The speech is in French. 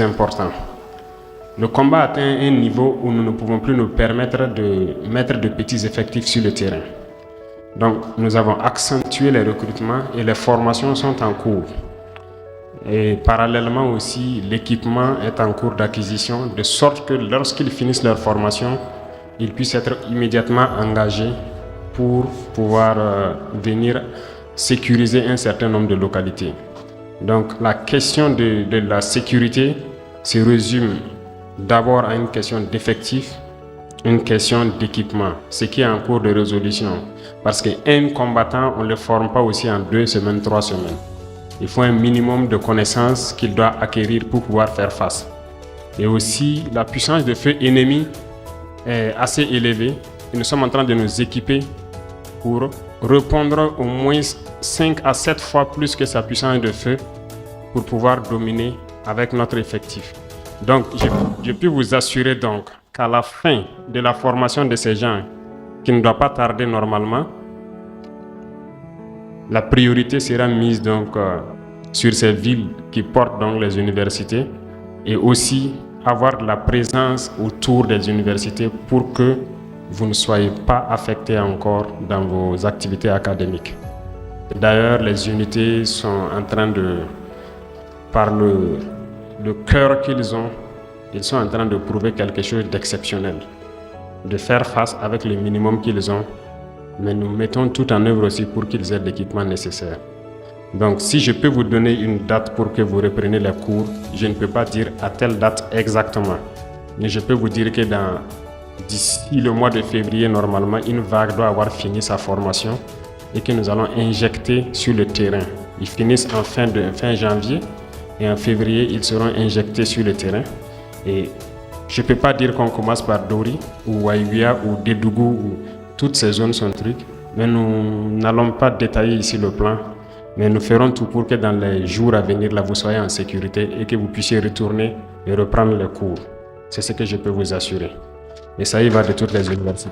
plus important. Le combat atteint un niveau où nous ne pouvons plus nous permettre de mettre de petits effectifs sur le terrain. Donc, nous avons accentué les recrutements et les formations sont en cours. Et parallèlement aussi, l'équipement est en cours d'acquisition, de sorte que lorsqu'ils finissent leur formation, ils puissent être immédiatement engagés pour pouvoir venir sécuriser un certain nombre de localités. Donc, la question de la sécurité se résume d'abord à une question d'effectifs, une question d'équipement, ce qui est en cours de résolution. Parce qu'un combattant, on ne le forme pas aussi en 2 semaines, 3 semaines. Il faut un minimum de connaissances qu'il doit acquérir pour pouvoir faire face. Et aussi, la puissance de feu ennemi est assez élevée. Et nous sommes en train de nous équiper pour répondre au moins 5 à 7 fois plus que sa puissance de feu pour pouvoir dominer avec notre effectif. Donc, je peux vous assurer donc qu'à la fin de la formation de ces gens, qui ne doit pas tarder normalement, la priorité sera mise donc sur ces villes qui portent donc les universités et aussi avoir de la présence autour des universités pour que vous ne soyez pas affectés encore dans vos activités académiques. D'ailleurs, les unités sont en train de, par le cœur qu'ils ont, ils sont en train de prouver quelque chose d'exceptionnel, de faire face avec le minimum qu'ils ont, mais nous mettons tout en œuvre aussi pour qu'ils aient l'équipement nécessaire. Donc, si je peux vous donner une date pour que vous repreniez les cours, je ne peux pas dire à telle date exactement, mais je peux vous dire que d'ici le mois de février, normalement, une vague doit avoir fini sa formation et que nous allons injecter sur le terrain. Ils finissent en fin janvier et en février, ils seront injectés sur le terrain. Et je ne peux pas dire qu'on commence par Dori ou Waïwia ou Dédougou, ou toutes ces zones sont trucs, mais nous n'allons pas détailler ici le plan, mais nous ferons tout pour que dans les jours à venir, là, vous soyez en sécurité et que vous puissiez retourner et reprendre les cours. C'est ce que je peux vous assurer. Et ça y va de toutes les universités.